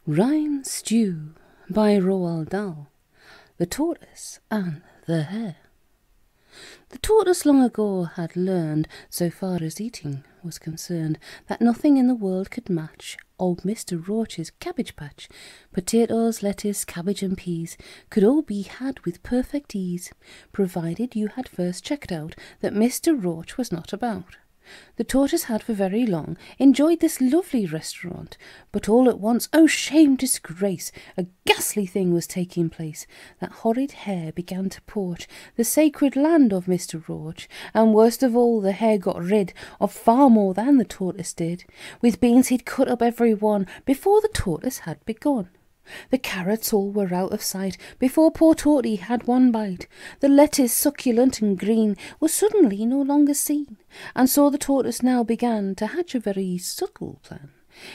Rhyme Stew by Roald Dahl. The Tortoise and the Hare. The tortoise long ago had learned, so far as eating was concerned, that nothing in the world could match old Mr. Roach's cabbage patch. Potatoes, lettuce, cabbage and peas could all be had with perfect ease, provided you had first checked out that Mr. Roach was not about. The tortoise had for very long enjoyed this lovely restaurant, but all at once, oh shame, disgrace, a ghastly thing was taking place. That horrid hare began to poach the sacred land of Mr. Roach, and worst of all, the hare got rid of far more than the tortoise did. With beans he'd cut up every one before the tortoise had begun. The carrots all were out of sight before poor Torty had one bite. The lettuce, succulent and green, was suddenly no longer seen, and so the tortoise now began to hatch a very subtle plan.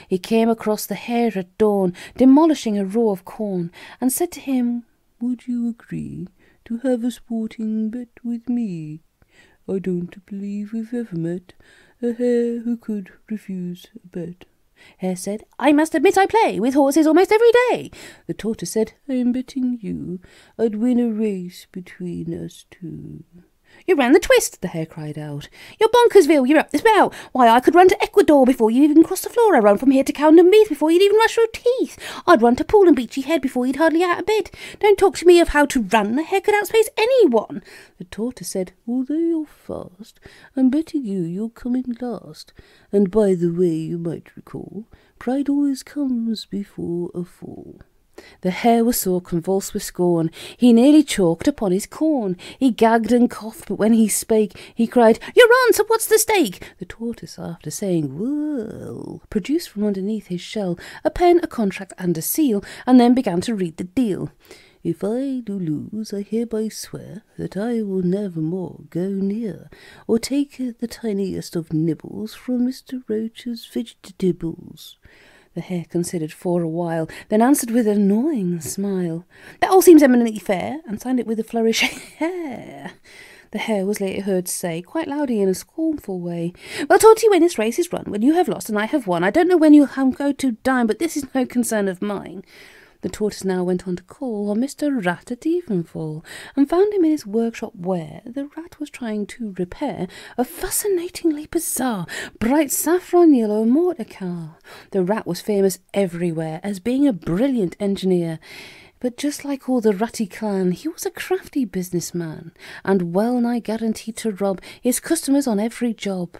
He came across the hare at dawn, demolishing a row of corn, and said to him, "Would you agree to have a sporting bet with me? I don't believe we've ever met a hare who could refuse a bet." Hare said, "I must admit I play with horses almost every day." The tortoise said, "I'm betting you I'd win a race between us two." "You ran the twist," the hare cried out. "You're Bonkersville, you're up the spout. Why, I could run to Ecuador before you even crossed the floor. I run from here to Camden Meath before you'd even rush your teeth. I'd run to Pool and Beachy Head before you'd hardly out of bed. Don't talk to me of how to run. The hare could outspace anyone." The tortoise said, "Although you're fast, I'm betting you're coming last. And by the way, you might recall, pride always comes before a fall." The hare was so convulsed with scorn, he nearly choked upon his corn. He gagged and coughed, but when he spake, he cried, "You're on, so what's the stake?" The tortoise, after saying, "Well," produced from underneath his shell a pen, a contract, and a seal, and then began to read the deal. "If I do lose, I hereby swear that I will never more go near or take the tiniest of nibbles from Mr. Roach's vegetables." The hare considered for a while, then answered with an annoying smile, "That all seems eminently fair," and signed it with a flourish. "Hare." The hare was later heard to say, quite loudly in a scornful way, "Well, Torty, when this race is run, when you have lost and I have won, I don't know when you'll go to dine, but this is no concern of mine." The tortoise now went on to call on Mr. Rat at Evenfall, and found him in his workshop where the rat was trying to repair a fascinatingly bizarre, bright saffron yellow motor car. The rat was famous everywhere as being a brilliant engineer, but just like all the ratty clan, he was a crafty businessman, and well nigh guaranteed to rob his customers on every job.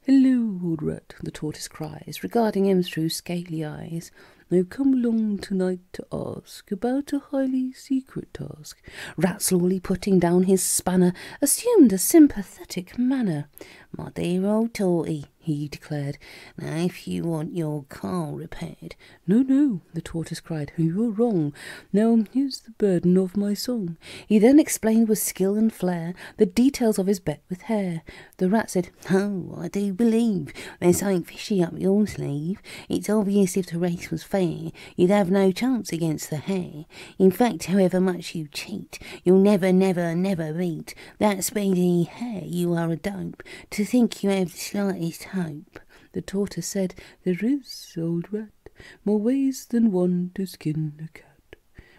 "Hello, old rat," the tortoise cries, regarding him through scaly eyes. "I've come along tonight to ask about a highly secret task." Rat, slowly putting down his spanner, assumed a sympathetic manner. "My dear old Torty," he declared, "now if you want your car repaired—" No, the tortoise cried, "you're wrong. Now here's the burden of my song." He then explained with skill and flair the details of his bet with Hare. The rat said, "Oh, I do believe there's something fishy up your sleeve. It's obvious if the race was fair, you'd have no chance against the hare. In fact, however much you cheat, you'll never, never, never beat that speedy hare. You are a dope to think you have the slightest hope." The tortoise said, "There is, old rat, more ways than one to skin a cat."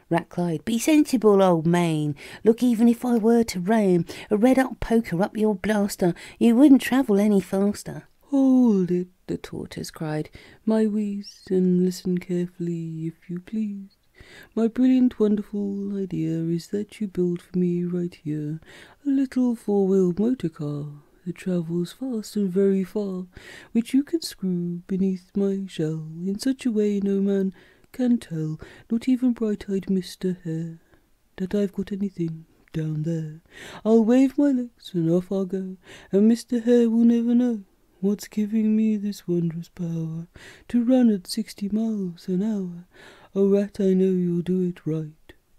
Rat cried, "Be sensible, old man. Look, even if I were to ram a red-hot poker up your blaster, you wouldn't travel any faster." "Hold it," the tortoise cried, "my wheeze, and listen carefully, if you please. My brilliant, wonderful idea is that you build for me right here a little four-wheeled motor car that travels fast and very far, which you can screw beneath my shell in such a way no man can tell, not even bright-eyed Mr. Hare, that I've got anything down there. I'll wave my legs and off I'll go, and Mr. Hare will never know what's giving me this wondrous power to run at 60 miles an hour. Oh, rat, I know you'll do it right.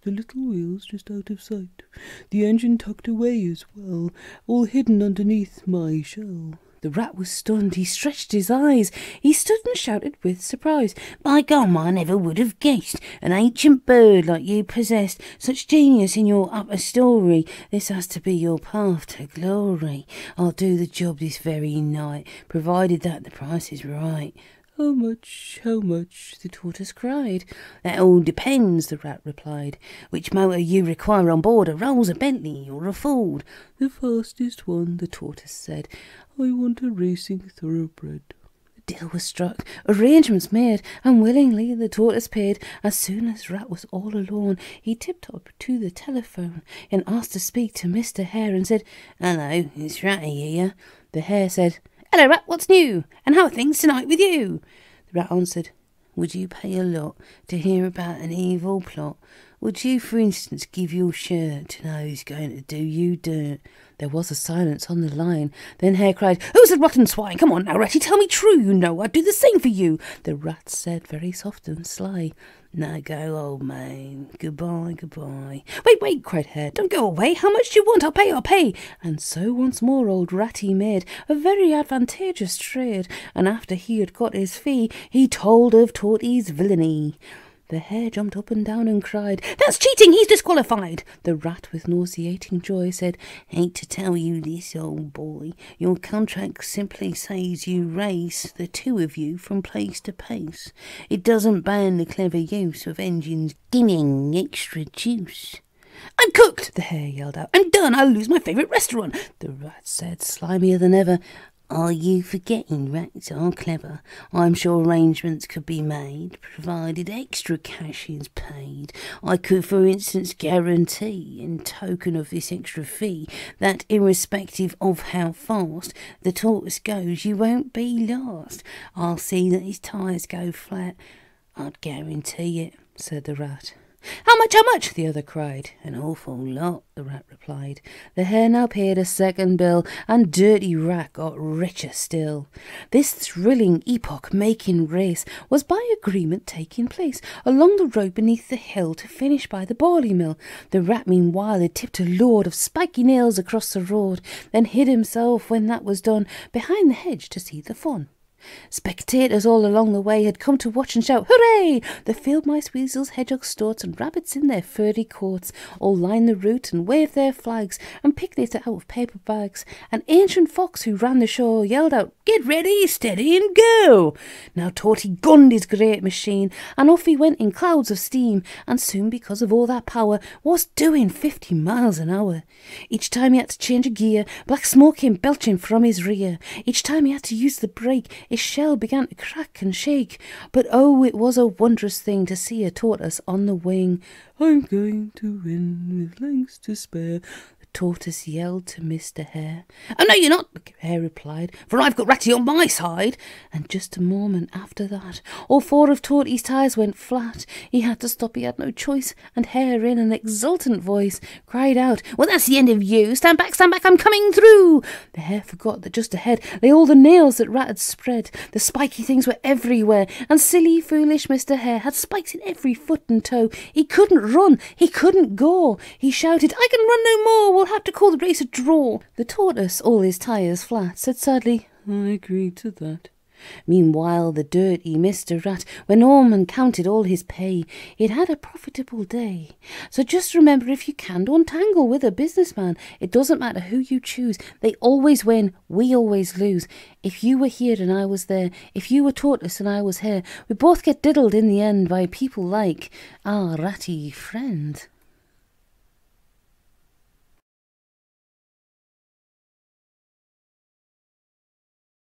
The little wheel's just out of sight, the engine tucked away as well, all hidden underneath my shell." The rat was stunned. He stretched his eyes. He stood and shouted with surprise, "By gum, I never would have guessed an ancient bird like you possessed such genius in your upper story. This has to be your path to glory. I'll do the job this very night, provided that the price is right." How much, how much? The tortoise cried. That all depends, the rat replied. Which motor you require on board, a Rolls, a Bentley, or a Ford? The fastest one, the tortoise said. I want a racing thoroughbred. The deal was struck, arrangements made, and willingly the tortoise paid. As soon as Rat was all alone, he tipped up to the telephone and asked to speak to Mr. Hare and said, Hello, it's Ratty here. The Hare said, Hello, Rat, what's new? And how are things tonight with you? The Rat answered, Would you pay a lot to hear about an evil plot? Would you, for instance, give your shirt to know who's going to do you dirt? There was a silence on the line. Then Hare cried, Who's the rotten swine? Come on now, Ratty, tell me true, you know I'd do the same for you. The Rat said, very soft and sly, Now go, old man. Goodbye, goodbye. Wait, cried Hare. Don't go away. How much do you want? I'll pay. And so once more old Ratty made a very advantageous trade, and after he had got his fee, he told of Tortoise's villainy. The Hare jumped up and down and cried, That's cheating, he's disqualified. The Rat, with nauseating joy, said, Hate to tell you this, old boy. Your contract simply says you race the two of you from place to place. It doesn't ban the clever use of engines giving extra juice. I'm cooked, the Hare yelled out. I'm done, I'll lose my favourite restaurant. The Rat said, slimier than ever, Are you forgetting rats are clever? I'm sure arrangements could be made, provided extra cash is paid. I could, for instance, guarantee, in token of this extra fee, that irrespective of how fast the tortoise goes, you won't be last. I'll see that his tyres go flat. I'd guarantee it, said the Rat. How much? The other cried. An awful lot, the Rat replied. The Hare now paid a second bill, and Dirty Rat got richer still. This thrilling epoch-making race was by agreement taking place along the road beneath the hill to finish by the barley mill. The Rat meanwhile had tipped a load of spiky nails across the road, then hid himself, when that was done, behind the hedge to see the fun. Spectators all along the way had come to watch and shout, Hooray! The field mice, weasels, hedgehogs, storks, and rabbits in their furry coats all lined the route and waved their flags and picnicked out of paper bags. An ancient fox who ran the show yelled out, Get ready, steady, and go! Now Torty gunned his great machine, and off he went in clouds of steam, and soon, because of all that power, was doing 50 miles an hour. Each time he had to change a gear, black smoke came belching from his rear. Each time he had to use the brake, his shell began to crack and shake. But oh, it was a wondrous thing to see a tortoise on the wing. I'm going to win with legs to spare, the tortoise yelled to Mr. Hare. Oh, no, you're not, the Hare replied, for I've got Ratty on my side. And just a moment after that, all four of Torty's tyres went flat. He had to stop, he had no choice, and Hare, in an exultant voice, cried out, Well, that's the end of you. Stand back, I'm coming through. The Hare forgot that just ahead lay all the nails that Rat had spread. The spiky things were everywhere, and silly, foolish Mr. Hare had spikes in every foot and toe. He couldn't run, he couldn't go. He shouted, I can run no more, we'll have to call the race a draw. The tortoise, all his tyres flat, said sadly, I agree to that. Meanwhile, the dirty Mr. Rat went home and counted all his pay. He'd had a profitable day. So just remember, if you can, don't tangle with a businessman. It doesn't matter who you choose. They always win, we always lose. If you were here and I was there, if you were Tortoise and I was Hare, we both get diddled in the end by people like our ratty friend.